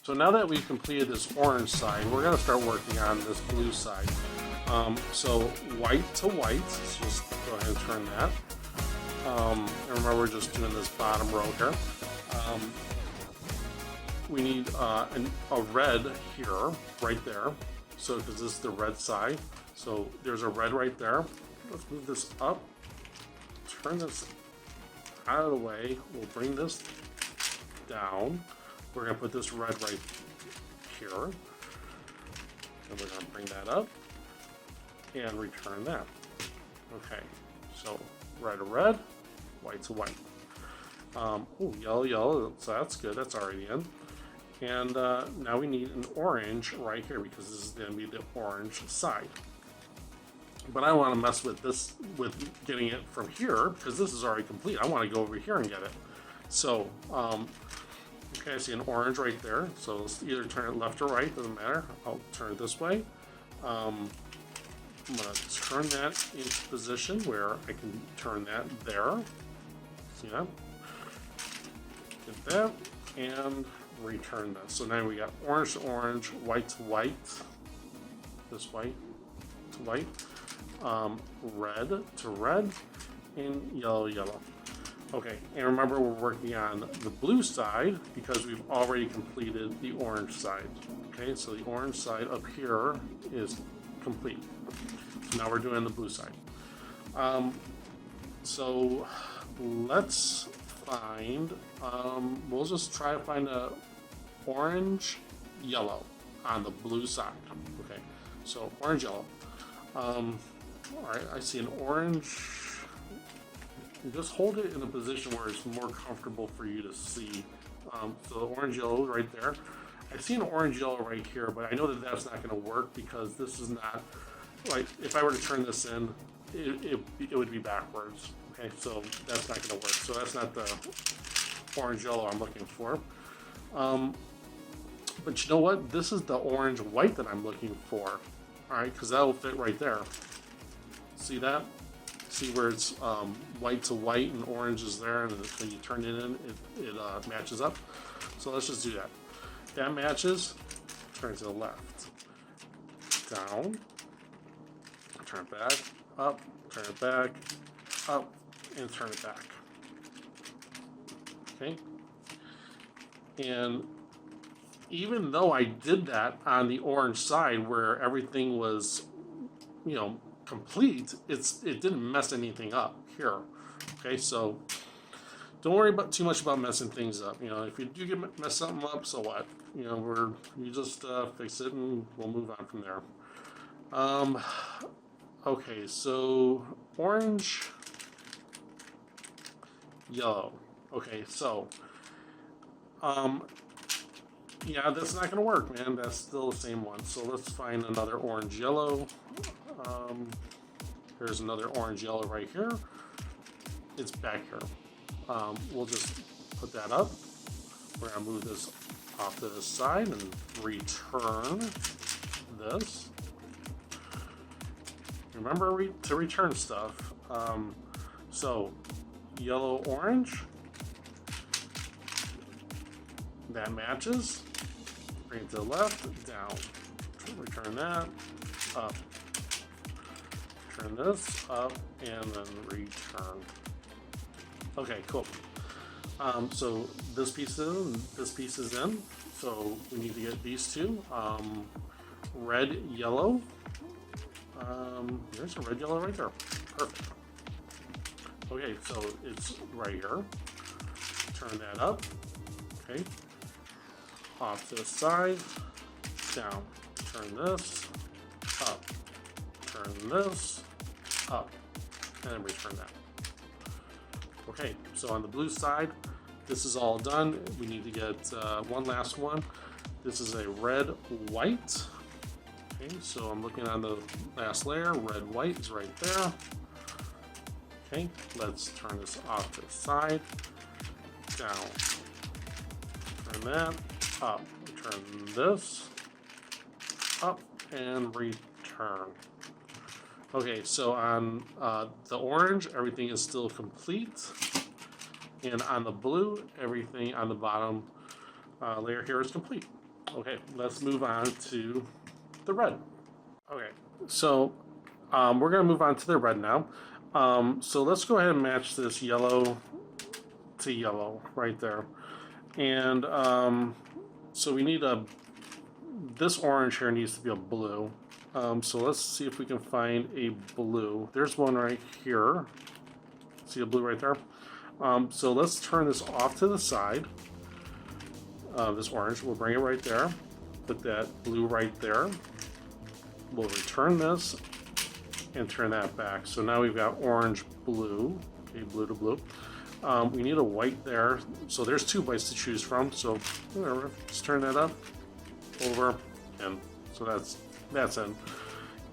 So now that we've completed this orange side, we're going to start working on this blue side. So white to white, so just go ahead and turn that. And remember, we're just doing this bottom row here. We need a red here, right there. So because this is the red side, so there's a red right there. Let's move this up, turn this out of the way. We'll bring this down. We're going to put this red right here. And we're going to bring that up and return that. Okay, so red to red, white to white. Oh, yellow, yellow, so that's good. That's already in. And now we need an orange right here because this is going to be the orange side. But I want to mess with this, with getting it from here, because this is already complete. I want to go over here and get it. So, okay, I see an orange right there. So let's either turn it left or right, doesn't matter. I'll turn it this way. I'm going to turn that into position where I can turn that there. See that? Get that, and return that. So now we got orange to orange, white to white, this white to white, red to red, and yellow, yellow. Okay, and remember we're working on the blue side because we've already completed the orange side. Okay, so the orange side up here is complete. So now we're doing the blue side. So let's find, we'll just try to find a orange yellow on the blue side. Okay, so orange yellow. All right, I see an orange. Just hold it in a position where it's more comfortable for you to see. So the orange yellow right there. I see an orange yellow right here, but I know that that's not going to work because this is not, like, if I were to turn this in, it would be backwards. Okay, so that's not going to work. So that's not the orange yellow I'm looking for. But you know what? This is the orange white that I'm looking for. All right, because that will fit right there. See that? See where it's white to white and orange is there, and when you turn it in, it matches up. So let's just do that. That matches. Turn to the left. Down. Turn it back. Up. Turn it back. Up. And turn it back. Okay. And even though I did that on the orange side where everything was, you know, complete, it didn't mess anything up here. Okay, so don't worry about too much about messing things up. You know, if you do mess something up, so what? You know, you just fix it and we'll move on from there. Okay, so orange, yellow. Okay, so yeah, that's not gonna work, man. That's still the same one. So let's find another orange yellow. Here's another orange yellow right here. It's back here. We'll just put that up. We're gonna move this off to the side and return this. Remember to return stuff. So yellow, orange. That matches. Bring it to the left, down. Return that, up. Turn this up, and then return. Okay, cool. So this piece is in, this piece is in. So we need to get these two. Red, yellow. There's a red, yellow right there. Perfect. Okay, so it's right here. Turn that up. Okay. Off to the side. Down. Turn this up. Turn this up. And then return that. Okay, so on the blue side, this is all done. We need to get one last one. This is a red, white. Okay, so I'm looking on the last layer. Red, white is right there. Okay, let's turn this off to the side. Down. Turn that up. Turn this up and return. Okay, so on the orange, everything is still complete. And on the blue, everything on the bottom layer here is complete. Okay, let's move on to the red. Okay, so we're going to move on to the red now. So let's go ahead and match this yellow to yellow right there. And so we need this orange here needs to be a blue. So let's see if we can find a blue. There's one right here. See a blue right there? So let's turn this off to the side. This orange, we'll bring it right there. Put that blue right there. We'll return this and turn that back. So now we've got orange, blue, okay, blue to blue. We need a white there. So there's 2 whites to choose from. So whatever, just turn that up, over, and so that's in.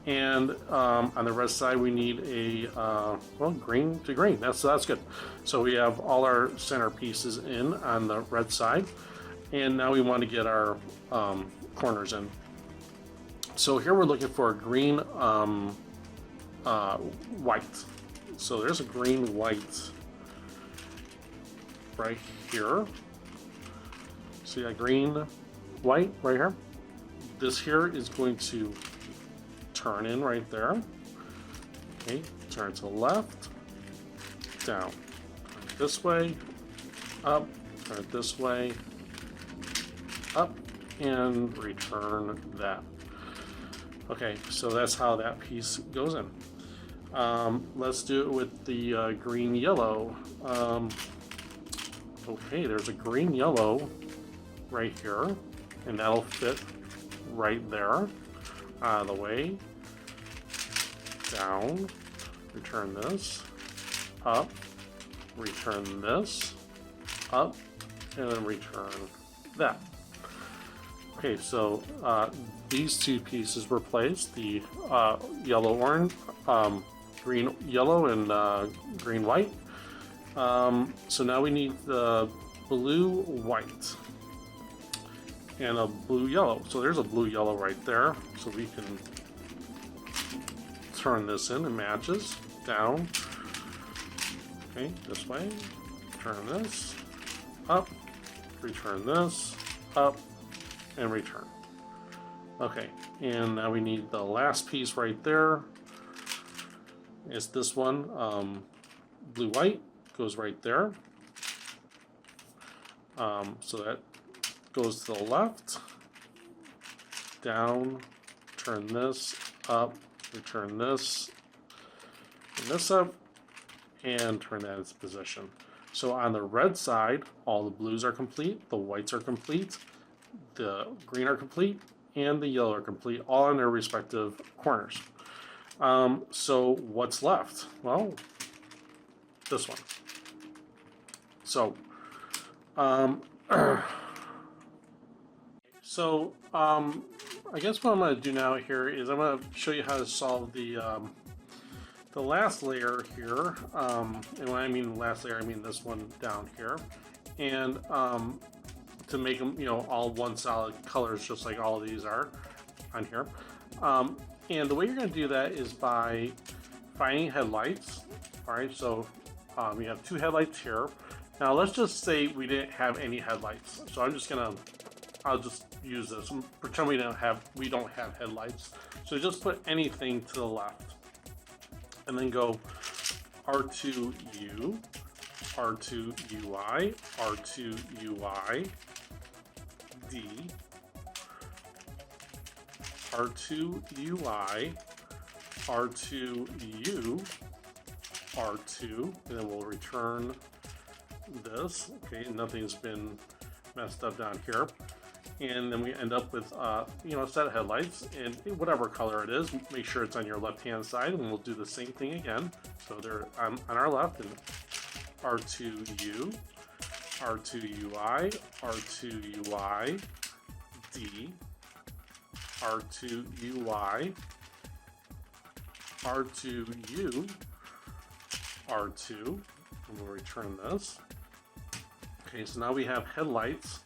And on the red side, we need a well, green to green. That's good. So we have all our center pieces in on the red side, and now we want to get our corners in. So here we're looking for a green white. So there's a green white right here. See that green white right here? This here is going to turn in right there. Okay, turn to the left, down, turn it this way, up, turn it this way, up, and return that. Okay, so that's how that piece goes in. Let's do it with the green yellow. Okay, there's a green yellow right here, and that'll fit right there. Out of the way, down, return this, up, return this, up, and then return that. Okay, so these 2 pieces were placed, the yellow orange, green yellow, and green white. So now we need the blue white and a blue yellow. So there's a blue yellow right there. So we can turn this in, it matches down. Okay, this way, turn this up, return this up, and return. Okay, and now we need the last piece right there. It's this one, blue white goes right there. So that goes to the left, down, turn this up, return this, turn this up, and turn that into position. So on the red side, all the blues are complete, the whites are complete, the green are complete, and the yellow are complete, all in their respective corners. So what's left? Well, this one. So, I guess what I'm going to do now here is I'm going to show you how to solve the last layer here. And when I mean last layer, I mean this one down here. And to make them, you know, all one solid colors, just like all of these are on here. And the way you're going to do that is by finding headlights. All right, so we have 2 headlights here. Now let's just say we didn't have any headlights. So I'll just use this. Pretend we don't have headlights. So just put anything to the left, and then go R2U, R2UI, R2UI, D, R2UI, R2U, R2, and then we'll return this. Okay, nothing's been messed up down here. And then we end up with you know, a set of headlights, and whatever color it is, make sure it's on your left hand side, and we'll do the same thing again. So they're on our left, and R2U, R2UI, R2UI, D, R2UI, R2U, R2, and we'll return this. Okay, so now we have headlights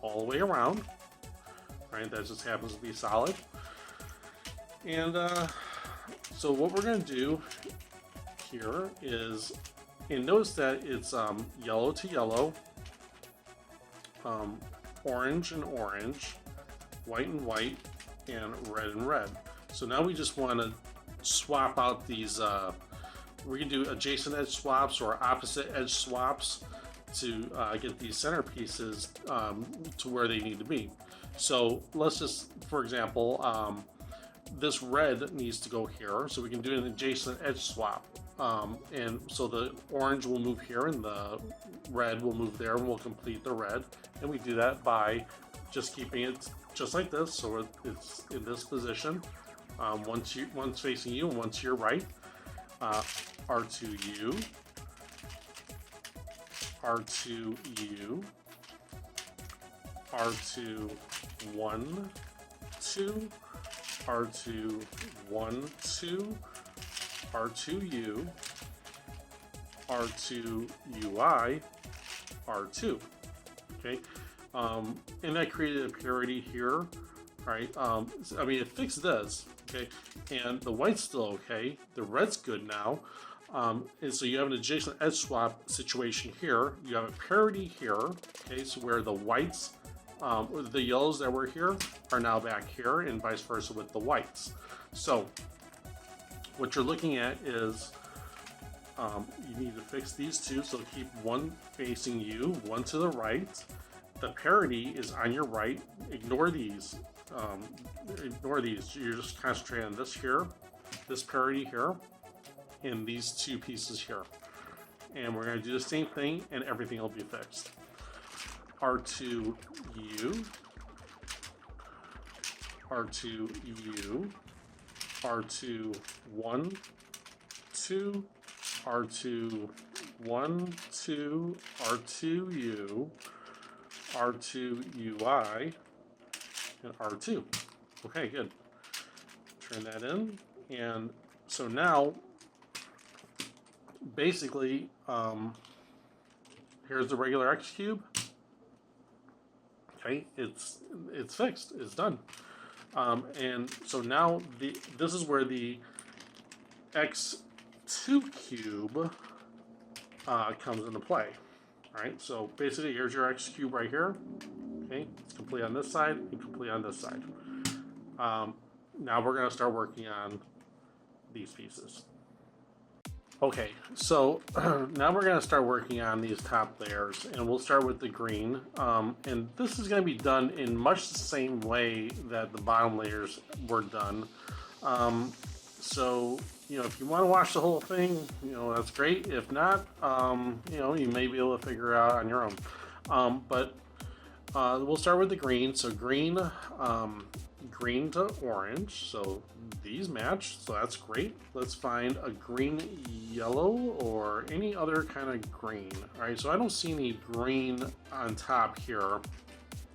all the way around, right? That just happens to be solid. And so what we're going to do here is, and notice that it's yellow to yellow, orange and orange, white and white, and red and red. So now we just want to swap out these, we can do adjacent edge swaps or opposite edge swaps to get these centerpieces to where they need to be. So let's just, for example, this red needs to go here, so we can do an adjacent edge swap. And so the orange will move here and the red will move there, and we'll complete the red. And we do that by just keeping it just like this, so it's in this position. One's facing you and one's to your right. R2U, R2U, R2, 1, 2, R2, 1, 2, R2U, R2 UI, R2. Okay, and that created a parity here, right? I mean, it fixed this, okay, and the white's still okay. The red's good now, and so you have an adjacent edge swap situation here. You have a parity here, okay, so where the whites, the yellows that were here are now back here, and vice versa with the whites. So what you're looking at is you need to fix these two, so keep one facing you, one to the right. The parity is on your right. Ignore these. Ignore these. You're just concentrating on this here, this parity here, and these two pieces here. And we're going to do the same thing, and everything will be fixed. R2U, R2U, R2, 1, 2, R2, 1, 2, R2U, R2 UI, and R2. Okay, good. Turn that in. And so now, basically, here's the regular X cube. Okay, it's fixed. It's done. And so now this is where the X2 cube comes into play. All right, so basically here's your X cube right here. Okay, it's complete on this side and complete on this side. Now we're going to start working on these pieces. Okay, so now we're going to start working on these top layers, and we'll start with the green. And this is going to be done in much the same way that the bottom layers were done. So, you know, if you want to watch the whole thing, you know, that's great. If not, you know, you may be able to figure it out on your own. But we'll start with the green. So green, green to orange. So these match, so that's great. Let's find a green yellow or any other kind of green. All right, so I don't see any green on top here.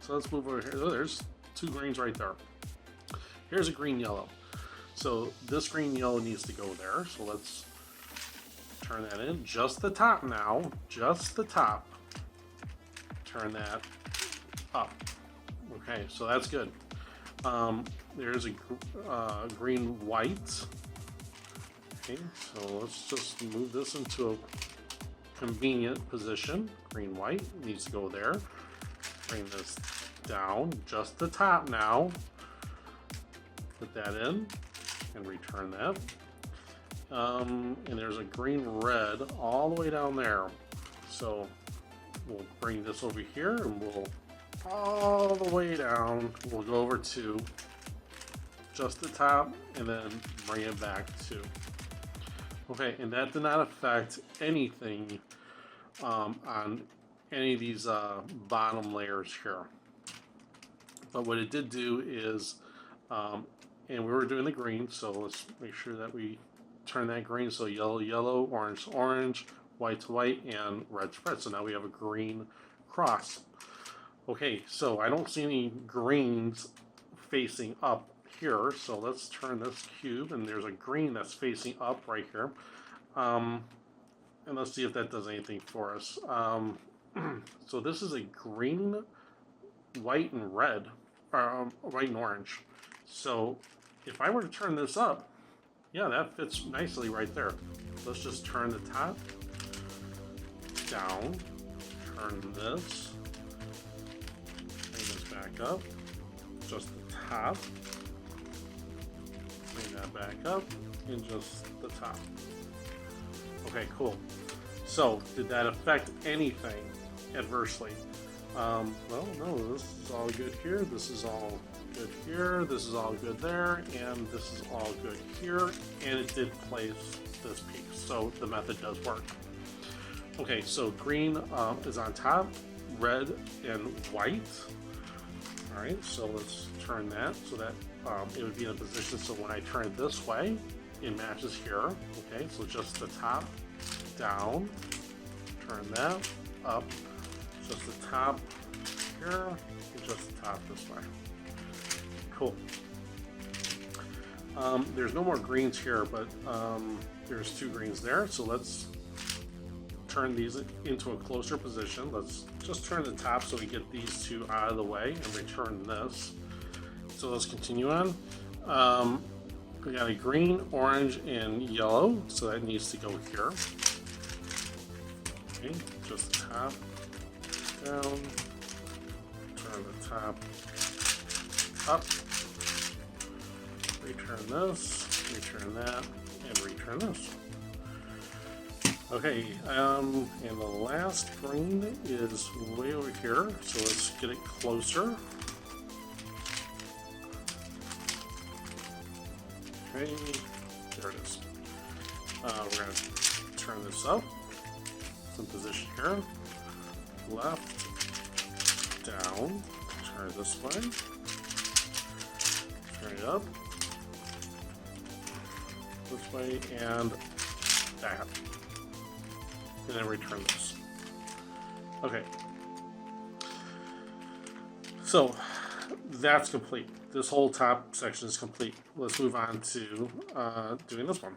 So let's move over here. Oh, there's two greens right there. Here's a green yellow. So this green yellow needs to go there. So let's turn that in. Just the top now, just the top. Turn that up. Okay, so that's good. There's a green white. Okay, so let's just move this into a convenient position. Green white needs to go there. Bring this down, just the top now. Put that in and return that. And there's a green red all the way down there. So we'll bring this over here and we'll all the way down. We'll go over to just the top and then bring it back to. Okay, and that did not affect anything on any of these bottom layers here. But what it did do is, and we were doing the green, so let's make sure that we turn that green. So yellow, yellow, orange, orange, white to white, and red to red. So now we have a green cross. Okay, so I don't see any greens facing up here, so let's turn this cube, and there's a green that's facing up right here. And let's see if that does anything for us. So this is a green, white, and red, white and orange. So if I were to turn this up, yeah, that fits nicely right there. Let's just turn the top down, turn this back up, just the top. Bring that back up and just the top. Okay, cool. So, did that affect anything adversely? Well, no, this is all good here, this is all good here, this is all good there, and this is all good here, and it did place this piece, so the method does work. Okay, so green is on top, red and white. Alright, so let's turn that so that it would be in a position so when I turn it this way, it matches here. Okay, so just the top, down, turn that, up, just the top here, and just the top this way. Cool. There's no more greens here, but there's 2 greens there, so let's turn these into a closer position. Let's just turn the top so we get these 2 out of the way and return this. So let's continue on. We got a green, orange, and yellow, so that needs to go here. Okay, just the top, down, turn the top up, return this, return that, and return this. Okay, and the last green is way over here, so let's get it closer. Okay, there it is. We're going to turn this up. Some position here. Left, down, turn it this way. Turn it up. This way, and back. And then return this. Okay. So that's complete. This whole top section is complete. Let's move on to doing this one.